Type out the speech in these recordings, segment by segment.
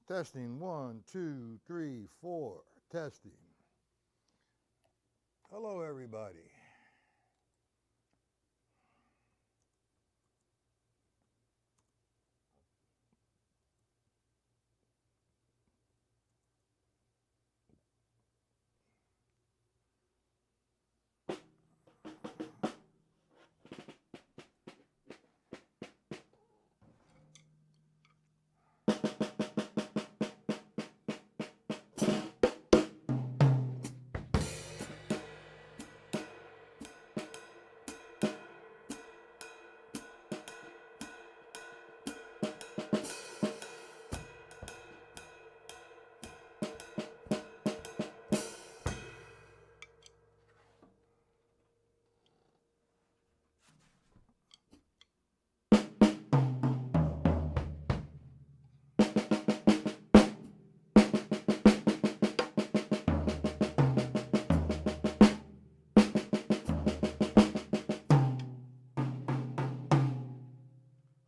Testing, 1, 2, 3, 4. Testing. Hello, everybody.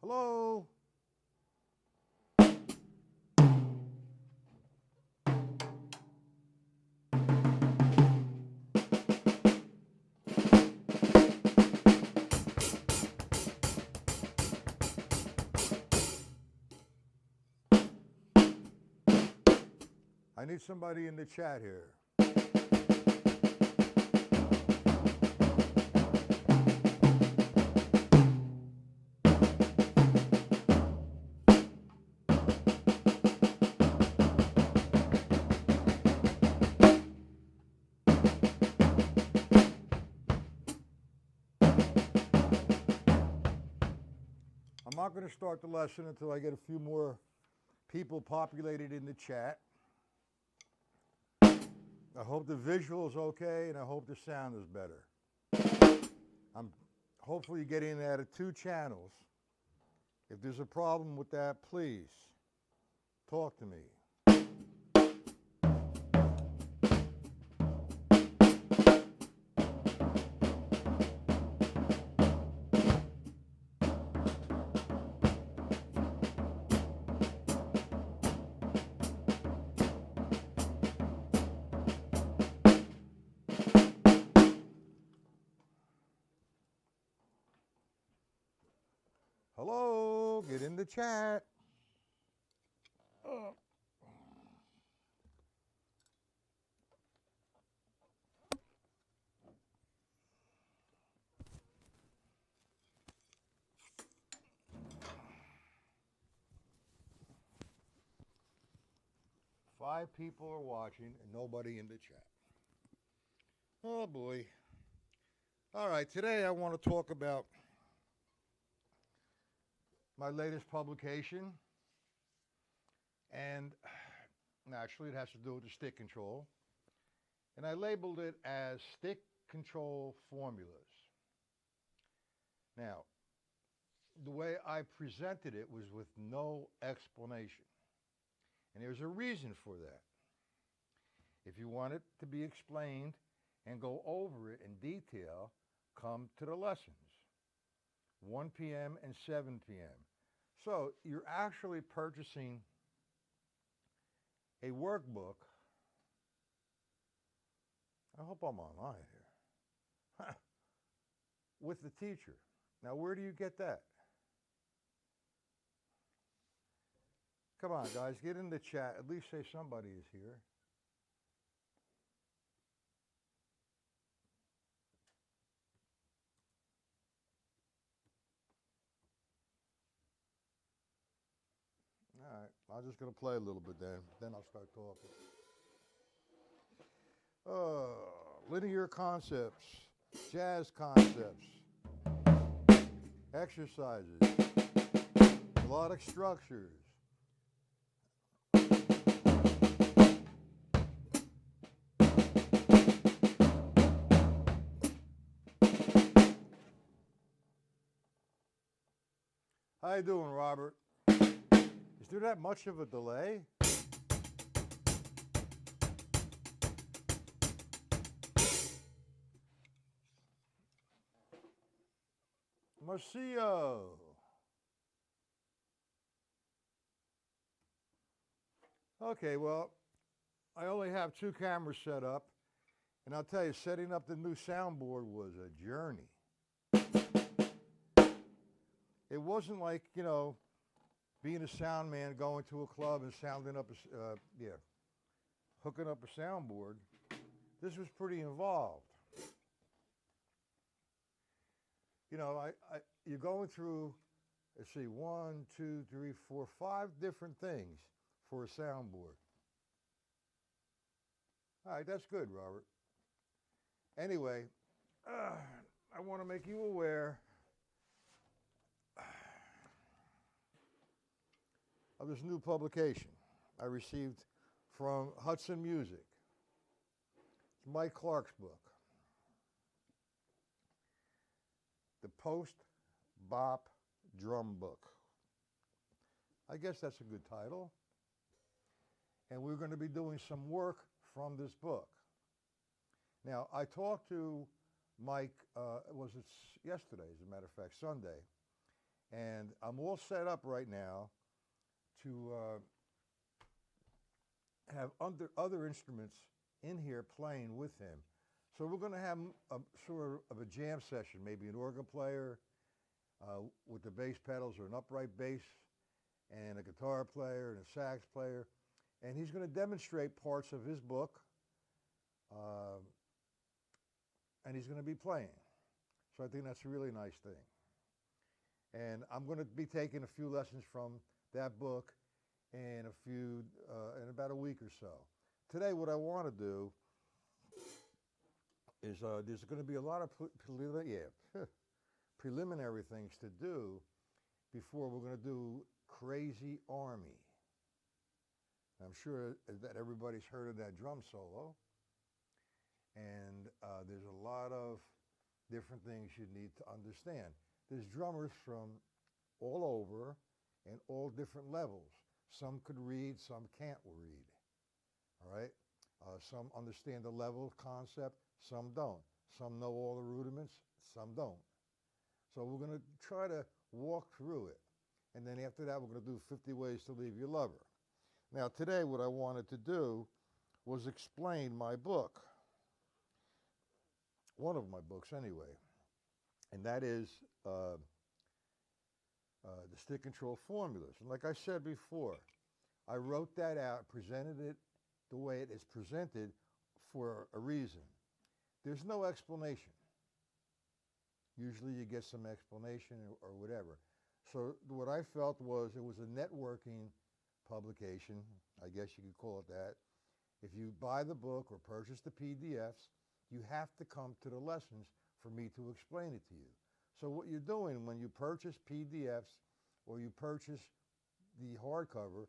Hello. I need somebody in the chat here. I'm not going to start the lesson until I get a few more people populated in the chat. I hope the visual is okay, and I hope the sound is better. I'm hopefully getting that at 2 channels. If there's a problem with that, please talk to me. Hello, get in the chat. 5 people are watching and nobody in the chat. Oh boy. All right, today I want to talk about my latest publication, and naturally it has to do with the stick control, and I labeled it as Stick Control Formulas. Now, the way I presented it was with no explanation, and there's a reason for that. If you want it to be explained and go over it in detail, come to the lessons, 1 p.m. and 7 p.m. So you're actually purchasing a workbook. I hope I'm online here. With the teacher. Now, where do you get that? Come on, guys, get in the chat. At least say somebody is here. All right, I'm just going to play a little bit then I'll start talking. Linear concepts, jazz concepts, exercises, melodic structures. How you doing, Robert? Is there that much of a delay? Marcio. Okay, well, I only have 2 cameras set up, and I'll tell you, setting up the new soundboard was a journey. It wasn't like, being a sound man, going to a club and sounding up, hooking up a soundboard. This was pretty involved. You're going through, let's see, 1, 2, 3, 4, 5 different things for a soundboard. All right, that's good, Robert. Anyway, I want to make you aware of this new publication I received from Hudson Music. It's Mike Clark's book, The Post-Bop Drum Book. I guess that's a good title. And we're going to be doing some work from this book. Now, I talked to Mike, was it yesterday, as a matter of fact, Sunday, and I'm all set up right now to have other instruments in here playing with him. So we're going to have a sort of a jam session, maybe an organ player with the bass pedals, or an upright bass, and a guitar player and a sax player. And he's going to demonstrate parts of his book, and he's going to be playing. So I think that's a really nice thing. And I'm going to be taking a few lessons from that book in about a week or so. Today, what I want to do is there's going to be a lot of preliminary things to do before we're going to do Crazy Army. I'm sure that everybody's heard of that drum solo, and there's a lot of different things you need to understand. There's drummers from all over and all different levels. Some could read, some can't read, all right? Some understand the level concept, some don't. Some know all the rudiments, some don't. So we're going to try to walk through it, and then after that, we're going to do 50 Ways to Leave Your Lover. Now, today, what I wanted to do was explain my book, one of my books anyway, and that is the stick control formulas. And like I said before, I wrote that out, presented it the way it is presented for a reason. There's no explanation. Usually you get some explanation or whatever. So what I felt was it was a networking publication, I guess you could call it that. If you buy the book or purchase the PDFs, you have to come to the lessons for me to explain it to you. So what you're doing when you purchase PDFs or you purchase the hardcover,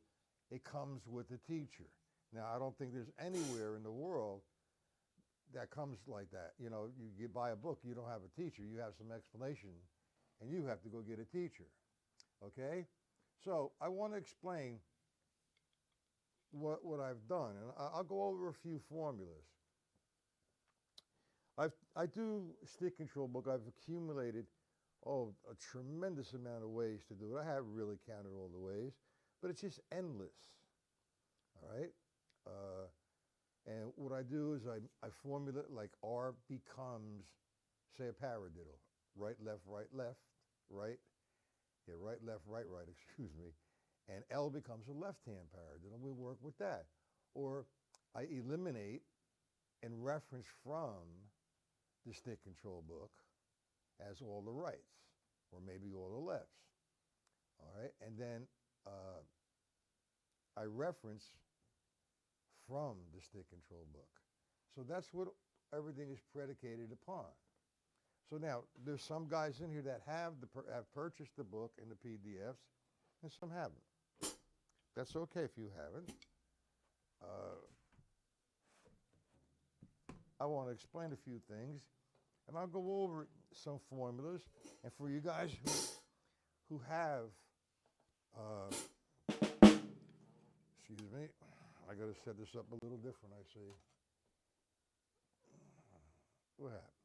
it comes with a teacher. Now, I don't think there's anywhere in the world that comes like that. You buy a book, you don't have a teacher, you have some explanation, and you have to go get a teacher, okay? So I want to explain what I've done, and I'll go over a few formulas. I do stick control book. I've accumulated a tremendous amount of ways to do it. I haven't really counted all the ways, but it's just endless. All right. And what I do is I formulate like R becomes, say, a paradiddle. Right, left, right, right. Yeah, right, left, right, excuse me. And L becomes a left-hand paradiddle. We work with that. Or I eliminate and reference from the stick control book as all the rights, or maybe all the lefts. All right, and then I reference from the stick control book. So that's what everything is predicated upon. So now, there's some guys in here that have purchased the book and the PDFs, and some haven't. That's okay if you haven't. I want to explain a few things, and I'll go over some formulas. And for you guys who have, excuse me, I got to set this up a little different, I see. What happened?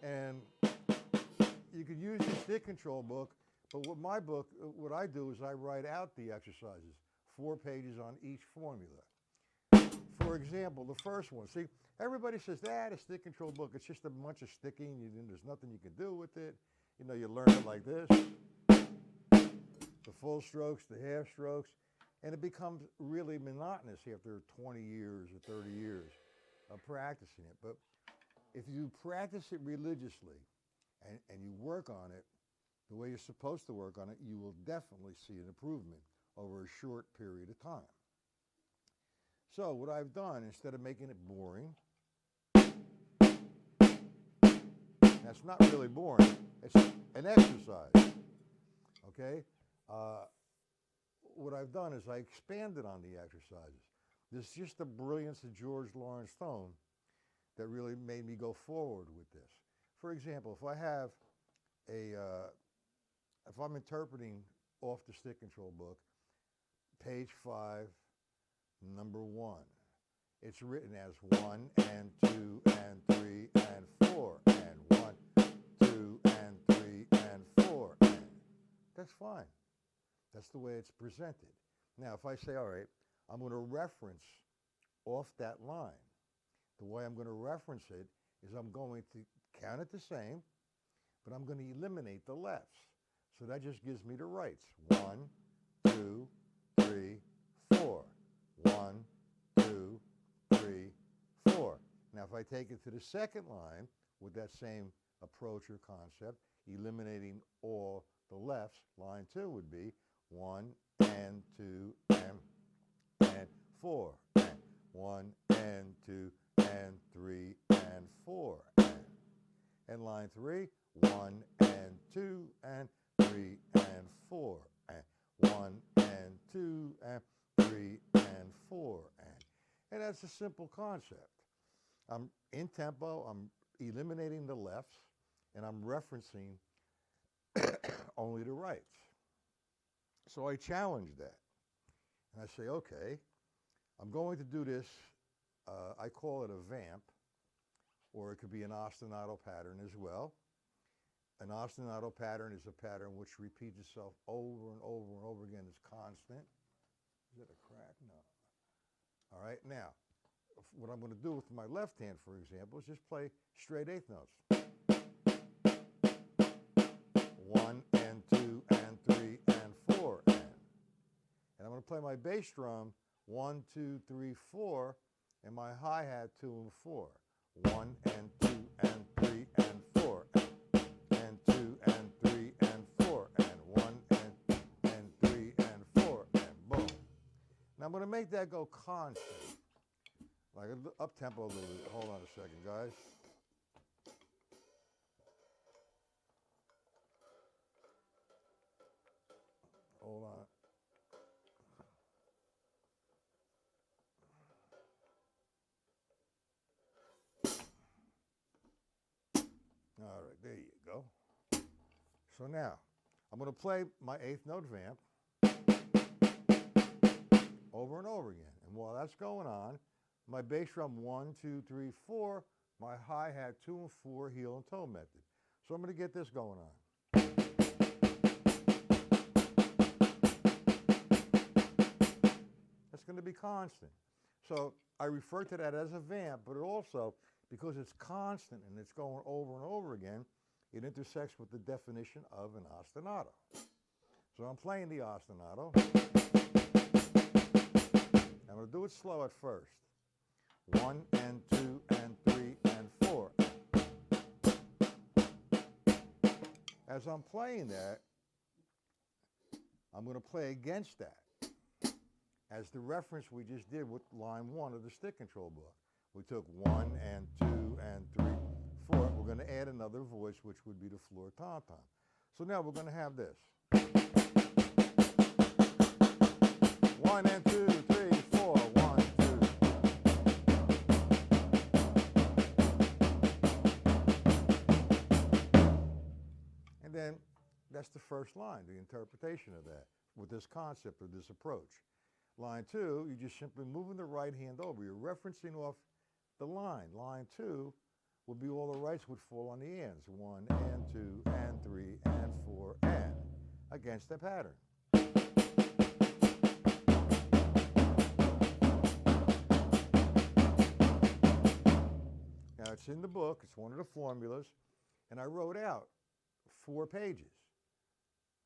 And you could use the stick control book, But with my book, what I do is I write out the exercises, 4 pages on each formula. For example, the first one. See, everybody says, the stick control book, it's just a bunch of sticking. There's nothing you can do with it. You know, you learn it like this. The full strokes, the half strokes. And it becomes really monotonous after 20 years or 30 years of practicing it. But if you practice it religiously and you work on it the way you're supposed to work on it, you will definitely see an improvement over a short period of time. So what I've done, instead of making it boring, that's not really boring, it's an exercise, okay? What I've done is I expanded on the exercises. This is just the brilliance of George Lawrence Stone that really made me go forward with this. For example, if I have if I'm interpreting off the stick control book, page 5, number 1, it's written as 1 and 2 and 3 and 4 and 1, 2 and 3 and 4 and. That's fine. That's the way it's presented. Now, if I say, all right, I'm going to reference off that line, the way I'm going to reference it is I'm going to count it the same, but I'm going to eliminate the lefts. So that just gives me the rights. 1, 2, 3, 4. 1, 2, 3, 4. Now, if I take it to the second line with that same approach or concept, eliminating all the lefts, line 2 would be 1 and 2 and 4 and 1 and 2 and 3 and 4 and line 3, 1 and 2 and 3 and 4 and 1 and 2 and 3 and 4 and that's a simple concept. I'm in tempo, I'm eliminating the lefts, and I'm referencing only the rights. So I challenge that. And I say, okay, I'm going to do this, I call it a vamp, or it could be an ostinato pattern as well. An ostinato pattern is a pattern which repeats itself over and over and over again. It's constant. Is it a crack? No. All right, now, what I'm going to do with my left hand, for example, is just play straight eighth notes. 1 and 2 and 3 and 4 and I'm going to play my bass drum 1, 2, 3, 4, and my hi-hat 2 and 4. 1 and 2 and 3 and 4 and 2 and 3 and 4 and 1 and 3 and 4 and boom. Now I'm going to make that go constant, like up tempo a little bit. Hold on a second, guys. Hold on. All right, there you go. So now, I'm going to play my eighth note vamp over and over again. And while that's going on, my bass drum 1, 2, 3, 4, my hi-hat 2 and 4, heel and toe method. So I'm going to get this going on. That's going to be constant. So I refer to that as a vamp, but it also, because it's constant and it's going over and over again, it intersects with the definition of an ostinato. So I'm playing the ostinato. I'm going to do it slow at first. 1 and 2 and 3 and 4. As I'm playing that, I'm going to play against that as the reference we just did with line 1 of the stick control book. We took 1 and 2 and 3, 4. We're going to add another voice, which would be the floor tom-tom. So now we're going to have this. 1 and 2, 3, 4, 1, 2. And then that's the first line, the interpretation of that, with this concept or this approach. Line 2, you're just simply moving the right hand over. You're referencing off the line. Line 2 would be all the rights would fall on the ends. 1 and 2 and 3 and 4 and. against the pattern. Now it's in the book, it's one of the formulas, and I wrote out 4 pages.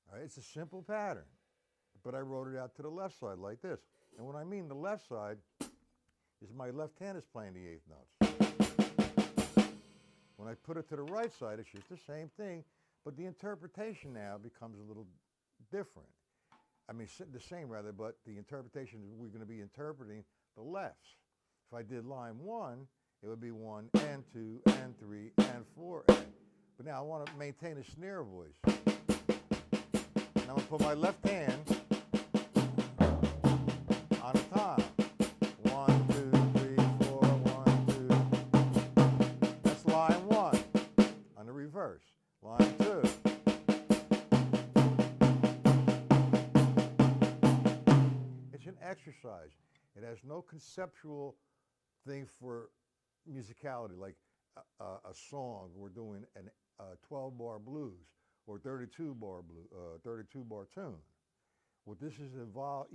All right, it's a simple pattern, but I wrote it out to the left side like this. And when I mean the left side, is my left hand is playing the 8th notes. When I put it to the right side, it's just the same thing, but the interpretation now becomes a little different. I mean, the same rather, but the interpretation, we're going to be interpreting the lefts. If I did line 1, it would be 1 and 2 and 3 and 4 and. But now I want to maintain a snare voice. And I'm going to put my left hand on a tom. 1, 2, 3, 4, 1, 2. That's line 1 on the reverse. Line 2. It's an exercise. It has no conceptual thing for musicality, like a song. We're doing a 12-bar blues or 32-bar tune. What this is involved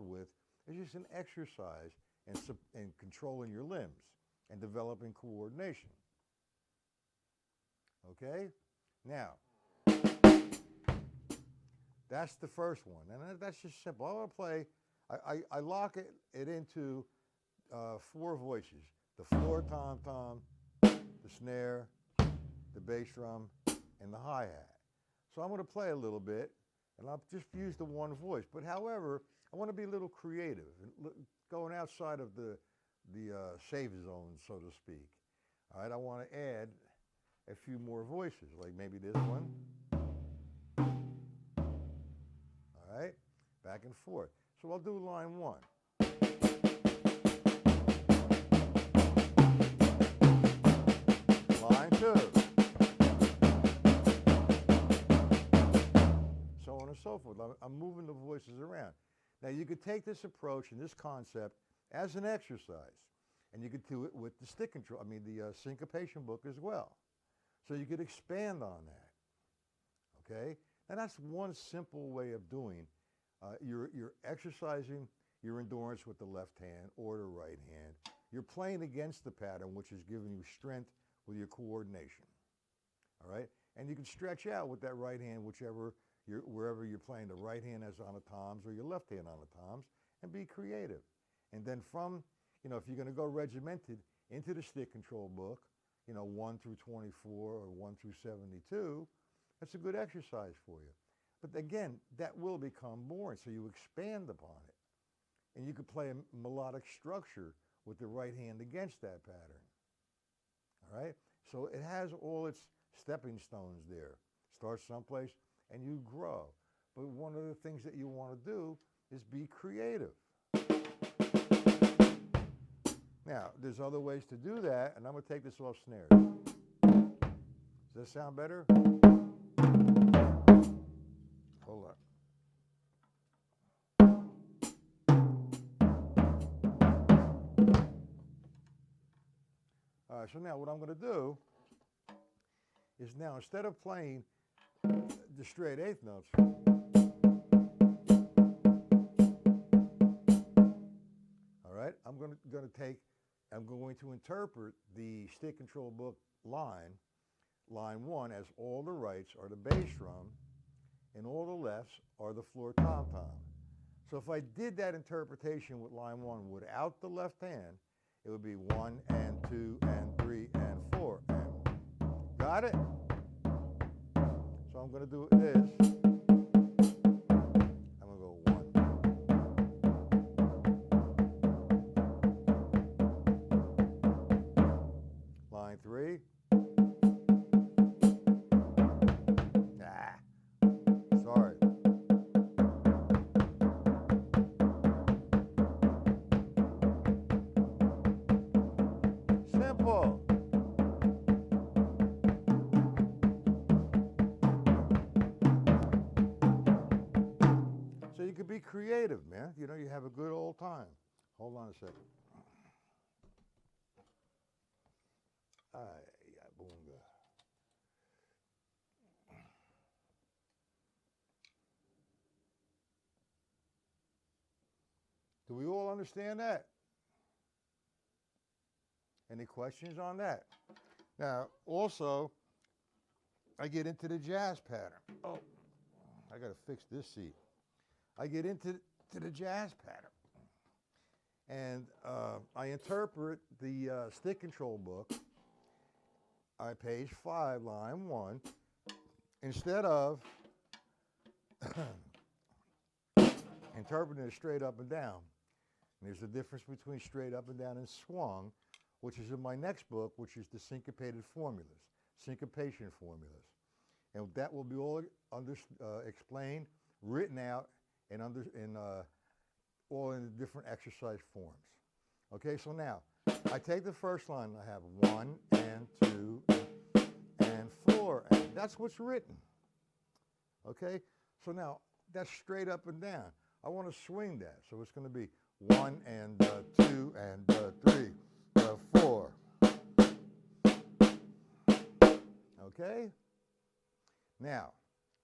with is just an exercise and controlling your limbs and developing coordination. Okay? Now, that's the first one, and that's just simple. I want to play, I lock it into 4 voices: the floor tom-tom, the snare, the bass drum, and the hi-hat. So I'm going to play a little bit, and I'll just use the one voice. But however, I want to be a little creative, and going outside of the safe zone, so to speak. All right, I want to add a few more voices, like maybe this one. All right, back and forth. So I'll do line 1. Line 2. So on and so forth. I'm moving the voices around. Now you could take this approach and this concept as an exercise, and you could do it with the stick control, the syncopation book as well. So you could expand on that, okay? And that's one simple way of doing. You're exercising your endurance with the left hand or the right hand. You're playing against the pattern, which is giving you strength with your coordination, all right? And you can stretch out with that right hand, wherever you're playing the right hand as on the toms or your left hand on the toms, and be creative. And then from, if you're going to go regimented into the stick control book, 1 through 24 or 1 through 72, that's a good exercise for you. But again, that will become boring, so you expand upon it. And you could play a melodic structure with the right hand against that pattern. All right? So it has all its stepping stones there. Start someplace and you grow. But one of the things that you want to do is be creative. Now, there's other ways to do that, and I'm going to take this off snares. Does that sound better? Hold on. All right, so now what I'm going to do is now, instead of playing the straight 8th notes, all right, I'm going to interpret the stick control book line 1 as all the rights are the bass drum and all the lefts are the floor tom-tom. So if I did that interpretation with line 1 without the left hand, it would be 1 and 2 and 3 and 4 and. Got it? So I'm going to do this. I'm going to go 1. Line 3. Sorry. Simple. So you could be creative, man. You have a good old time. Hold on a second. Ay, bunga. Do we all understand that? Any questions on that? Now, also, I get into the jazz pattern. Oh, I got to fix this seat. I get into the jazz pattern. And I interpret the stick control book, page 5, line 1, instead of interpreting it straight up and down. And there's a difference between straight up and down and swung, which is in my next book, which is the syncopated formulas, syncopation formulas. And that will be all explained, written out, and all in different exercise forms. Okay, so now, I take the first line, I have 1 and 2 and 4, and that's what's written. Okay, so now, that's straight up and down. I want to swing that, so it's going to be 1 and 2 and 3, 4. Okay? Now,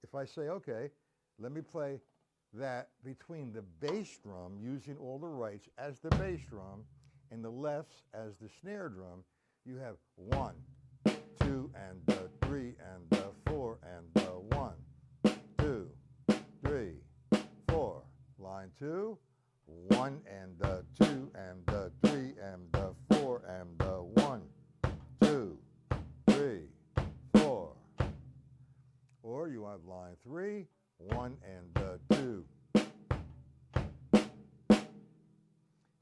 if I say, okay, let me play that between the bass drum, using all the rights as the bass drum, and the lefts as the snare drum, you have 1, 2, and 3, and 4, and 1, 2, 3, 4. Line 2, 1, and 2, and 3, and 4, and 1, 2, 3, 4. Or you have line 3, 1, and 2.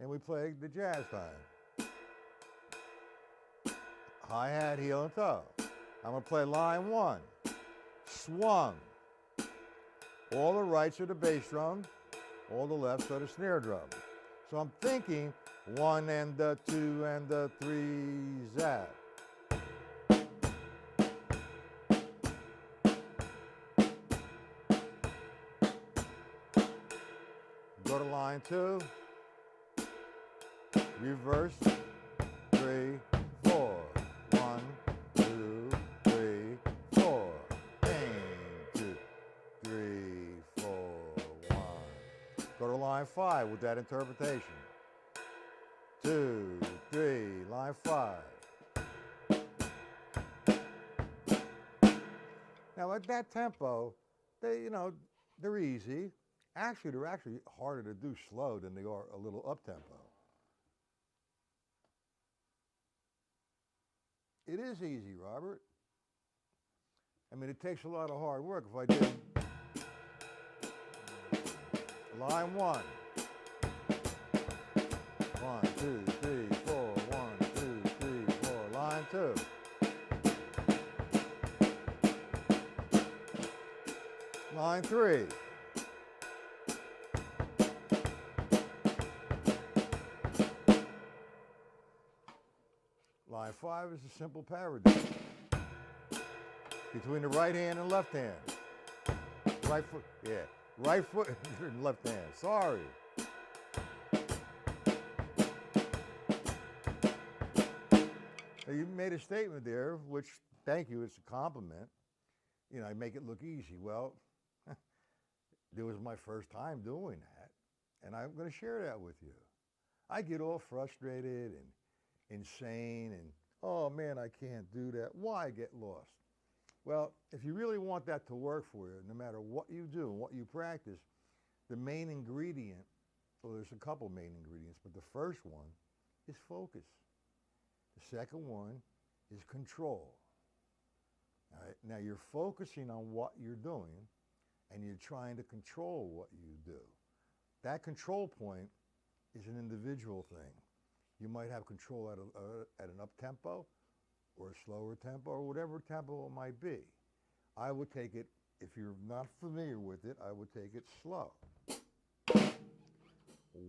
And we play the jazz time. Hi-hat, heel, and toe. I'm going to play line 1. Swung. All the rights are the bass drum. All the lefts are the snare drum. So I'm thinking 1 and 2 and 3, zap. Go to line 2. Reverse. 3, 4. 1, 2, 3, 4. 2, 3, 4, 1. Go to line 5 with that interpretation. 2, 3, line 5. Now at that tempo, they're easy. Actually, they're actually harder to do slow than they are a little up-tempo. It is easy, Robert. I mean, it takes a lot of hard work. If I did line 1. 1, 2, 3, 4, 1, 2, 3, 4. Line 2. Line 3. Line 5 is a simple parody between the right hand and left hand. Right foot, yeah. Right foot and left hand. Sorry. Now you made a statement there, which, thank you, it's a compliment. I make it look easy. Well, it was my first time doing that, and I'm going to share that with you. I get all frustrated and insane and, oh man, I can't do that. Why get lost? Well, if you really want that to work for you, no matter what you do and what you practice, the main ingredient, well, there's a couple main ingredients, but the first one is focus. The second one is control. All right? Now you're focusing on what you're doing and you're trying to control what you do. That control point is an individual thing. You might have control at an up tempo or a slower tempo or whatever tempo it might be. I would take it, if you're not familiar with it, I would take it slow.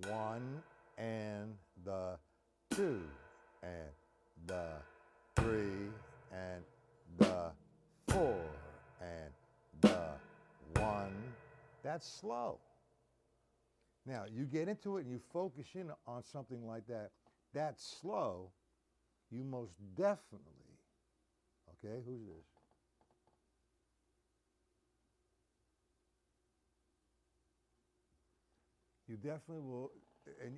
1 and the 2 and the 3 and the 4 and the 1. That's slow. Now, you get into it and you focus in on something like that. That's slow. You most definitely, okay, who's this? You definitely will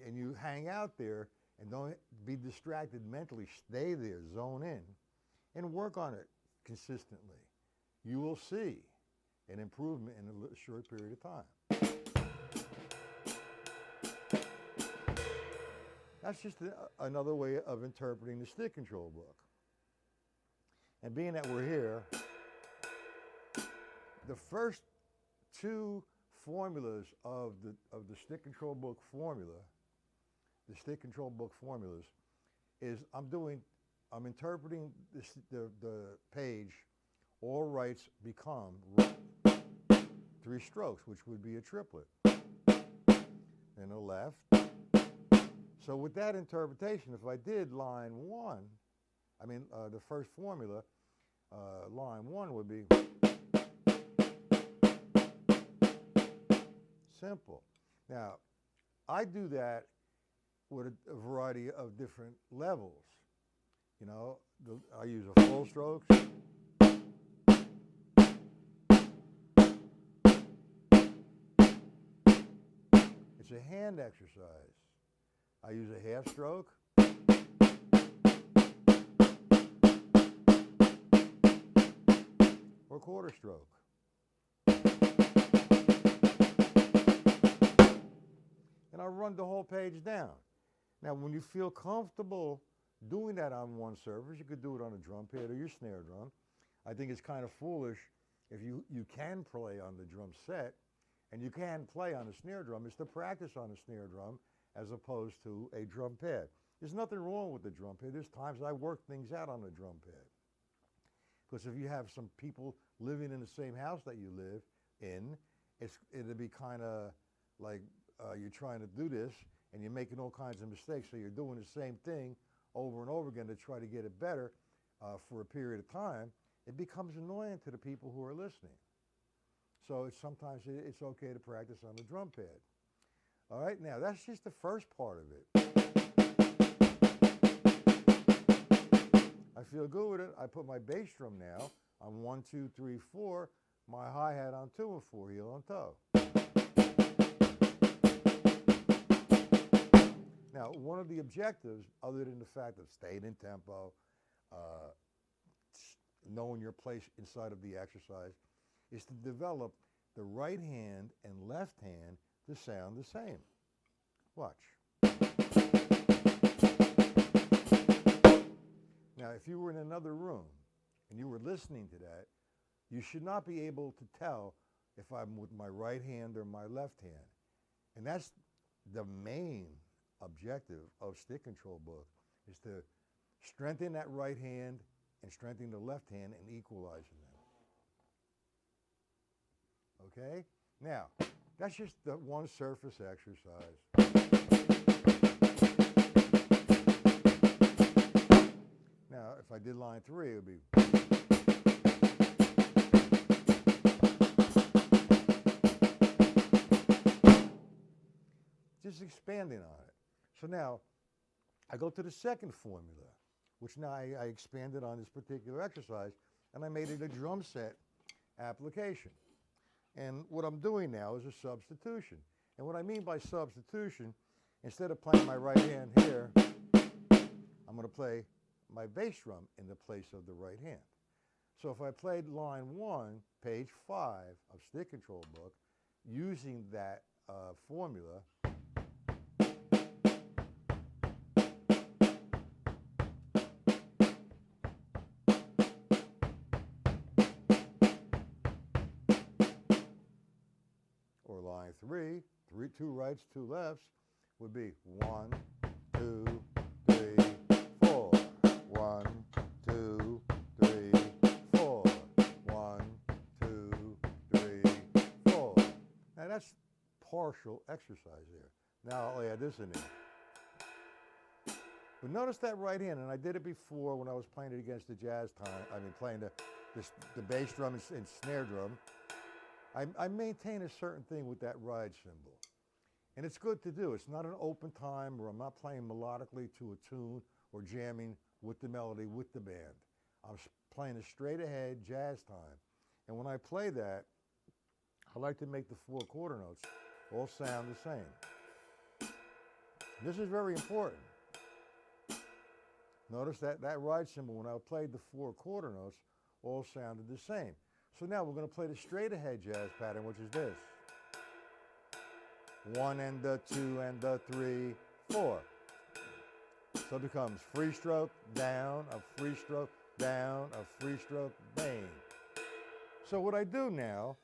and you hang out there and don't be distracted mentally. Stay there, zone in, and work on it consistently. You will see an improvement in a short period of time. That's just another way of interpreting the stick control book. And being that we're here, the first two formulas of the stick control book formula, the stick control book formulas, is I'm interpreting the page, all rights become three strokes, which would be a triplet. And a left. So with that interpretation, if I did line one, the first formula, line one would be simple. Now, I do that with a variety of different levels. You know, I use a full stroke. It's a hand exercise. I use a half stroke. Or quarter stroke. And I run the whole page down. Now, when you feel comfortable doing that on one surface, you could do it on a drum pad or your snare drum. I think it's kind of foolish if you can play on the drum set and you can play on a snare drum, is to practice on a snare drum as opposed to a drum pad. There's nothing wrong with the drum pad. There's times I work things out on the drum pad. Because if you have some people living in the same house that you live in, it'd be kind of like you're trying to do this and you're making all kinds of mistakes. So you're doing the same thing over and over again to try to get it better for a period of time. It becomes annoying to the people who are listening. So sometimes it's okay to practice on the drum pad. All right, now that's just the first part of it. I feel good with it. I put my bass drum now on 1, 2, 3, 4, my hi-hat on 2 and 4, heel on toe. Now, one of the objectives, other than the fact of staying in tempo, knowing your place inside of the exercise, is to develop the right hand and left hand to sound the same. Watch. Now, if you were in another room and you were listening to that, you should not be able to tell if I'm with my right hand or my left hand. And that's the main objective of stick control book, is to strengthen that right hand and strengthen the left hand and equalizing them. Okay? Now, that's just the one surface exercise. Now, if I did line 3, it would be. Just expanding on it. So now, I go to the second formula, which now I expanded on this particular exercise, and I made it a drum set application. And what I'm doing now is a substitution. And what I mean by substitution, instead of playing my right hand here, I'm going to play my bass drum in the place of the right hand. So if I played line 1, page 5 of stick control book, using that formula, or line 3, 2 rights, 2 lefts, would be 1, 2, 3, 4. 1, 2, 3, 4. 1, 2, 3, 4. Now that's partial exercise there. Now I'll add this in there. But notice that right hand, and I did it before when I was playing it against the jazz time. Playing the bass drum and snare drum. I maintain a certain thing with that ride cymbal. And it's good to do. It's not an open time where I'm not playing melodically to a tune or jamming with the melody with the band. I'm playing a straight ahead jazz time. And when I play that, I like to make the 4 quarter notes all sound the same. This is very important. Notice that ride cymbal, when I played the 4 quarter notes, all sounded the same. So now we're going to play the straight ahead jazz pattern, which is this. 1 and the 2 and the 3, 4. So it becomes free stroke, down, a free stroke, down, a free stroke, bang. So what I do now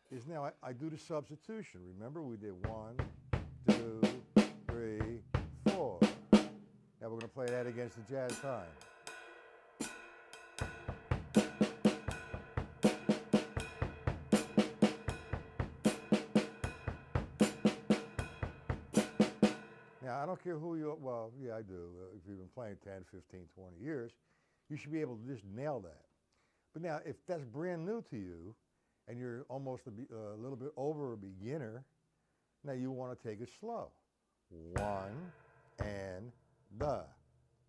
is I do the substitution. Remember, we did 1, 2, 3, 4. Now we're going to play that against the jazz time. Now, I don't care who you are. Well, yeah, I do. If you've been playing 10, 15, 20 years, you should be able to just nail that. But now, if that's brand new to you, and you're almost a little bit over a beginner, now you want to take it slow. 1 and the,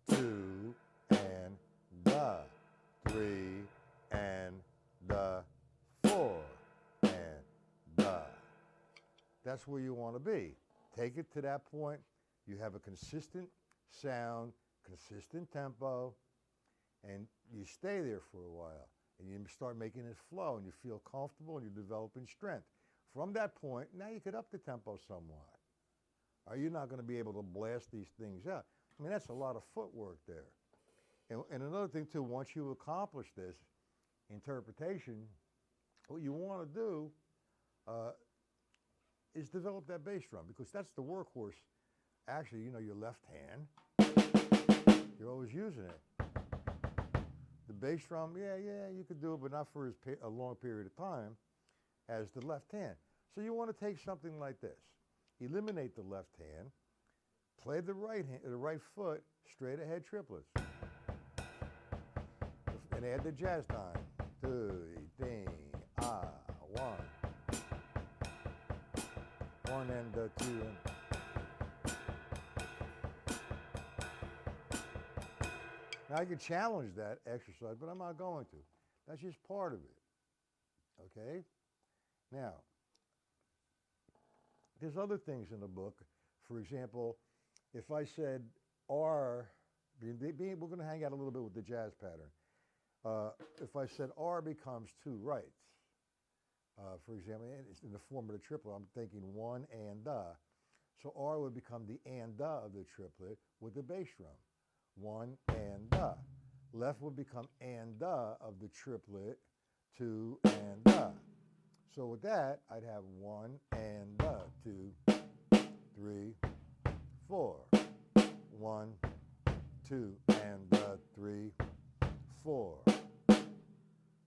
2 and the, 3 and the, 4 and the. That's where you want to be. Take it to that point. You have a consistent sound, consistent tempo, and you stay there for a while. And you start making it flow, and you feel comfortable, and you're developing strength. From that point, now you could up the tempo somewhat. Or you're not going to be able to blast these things out. I mean, that's a lot of footwork there. And another thing, too, once you accomplish this interpretation, what you want to do is develop that bass drum, because that's the workhorse. Actually, you know, your left hand, you're always using it. The bass drum, yeah, you could do it, but not for a long period of time as the left hand. So you want to take something like this. Eliminate the left hand, play the right foot, straight ahead triplets. And add the jazz time. 2, ding, 1. 1 and 2 and. Now I could challenge that exercise, but I'm not going to. That's just part of it. Okay? Now, there's other things in the book. For example, if I said R, we're going to hang out a little bit with the jazz pattern. If I said R becomes 2 rights, for example, it's in the form of the triplet, I'm thinking 1 and the. So R would become the and the of the triplet with the bass drum. 1 and the. Left would become and the of the triplet, 2 and the. So with that, I'd have 1 and the, 2, 3, 4. 1, 2, and the, 3, 4.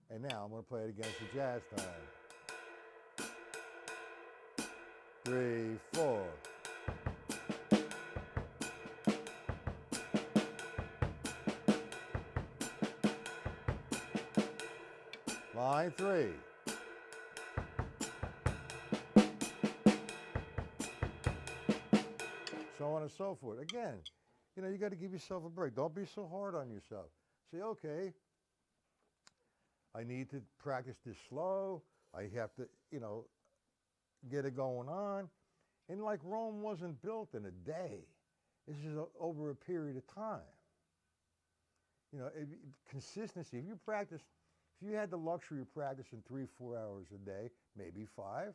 And now I'm going to play it against the jazz time. 3, 4. Line 3. So on and so forth. Again, you know, you got to give yourself a break. Don't be so hard on yourself. Say, okay, I need to practice this slow. I have to, you know, get it going on. And like Rome wasn't built in a day. This is over a period of time. You know, consistency. If you practice, if you had the luxury of practicing 3-4 hours a day, maybe 5,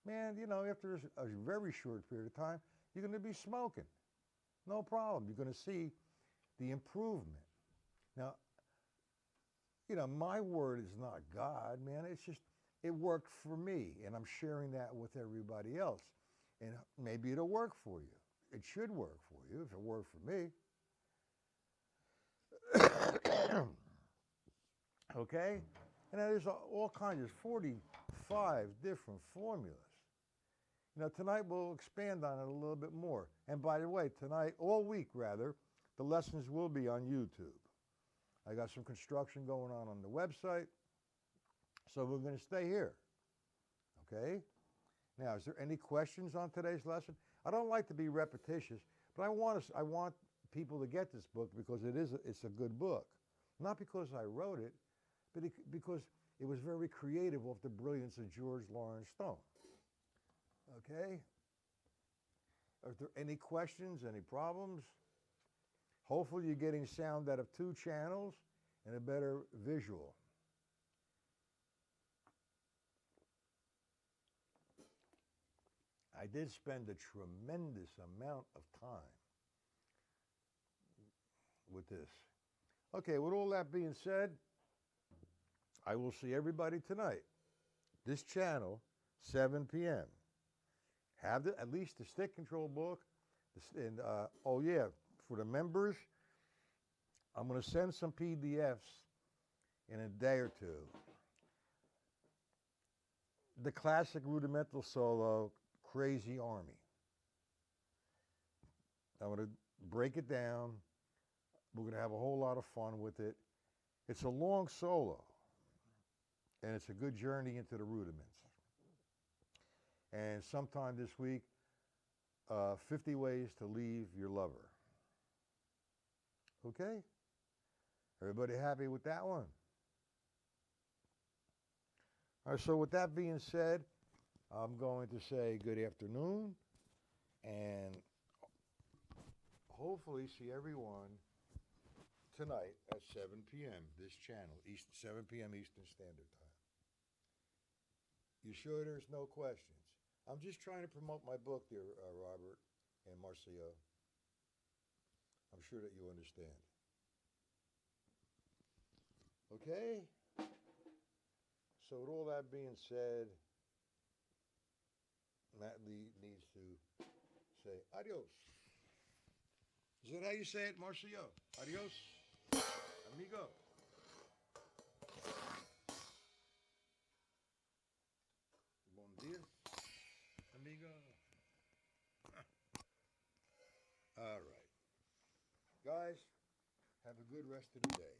man, you know, after a very short period of time, you're going to be smoking. No problem. You're going to see the improvement. Now, you know, my word is not God, man. It's just, it worked for me, and I'm sharing that with everybody else. And maybe it'll work for you. It should work for you if it worked for me. Okay? And there's all kinds. There's 45 different formulas. You know, tonight we'll expand on it a little bit more. And by the way, tonight, all week rather, the lessons will be on YouTube. I got some construction going on the website, so we're going to stay here. Okay? Now, is there any questions on today's lesson? I don't like to be repetitious, but I want people to get this book because it's a good book. Not because I wrote it, but because it was very creative off the brilliance of George Lawrence Stone. Okay? Are there any questions, any problems? Hopefully you're getting sound out of 2 channels and a better visual. I did spend a tremendous amount of time with this. Okay, with all that being said, I will see everybody tonight. This channel, 7 p.m. Have at least the stick control book. And oh yeah, for the members, I'm going to send some PDFs in a day or two. The classic rudimental solo, Crazy Army. I'm going to break it down. We're going to have a whole lot of fun with it. It's a long solo, and it's a good journey into the rudiments. And sometime this week, 50 ways to leave your lover. Okay? Everybody happy with that one? All right, so with that being said, I'm going to say good afternoon and hopefully see everyone tonight at 7 p.m. this channel, 7 p.m. Eastern Standard Time. You sure there's no questions? I'm just trying to promote my book, dear Robert and Marcio. I'm sure that you understand. Okay? So with all that being said, Matt Lee needs to say adios. Is that how you say it, Marcio? Adios, amigo. Bon dia, amigo. All right. Guys, have a good rest of the day.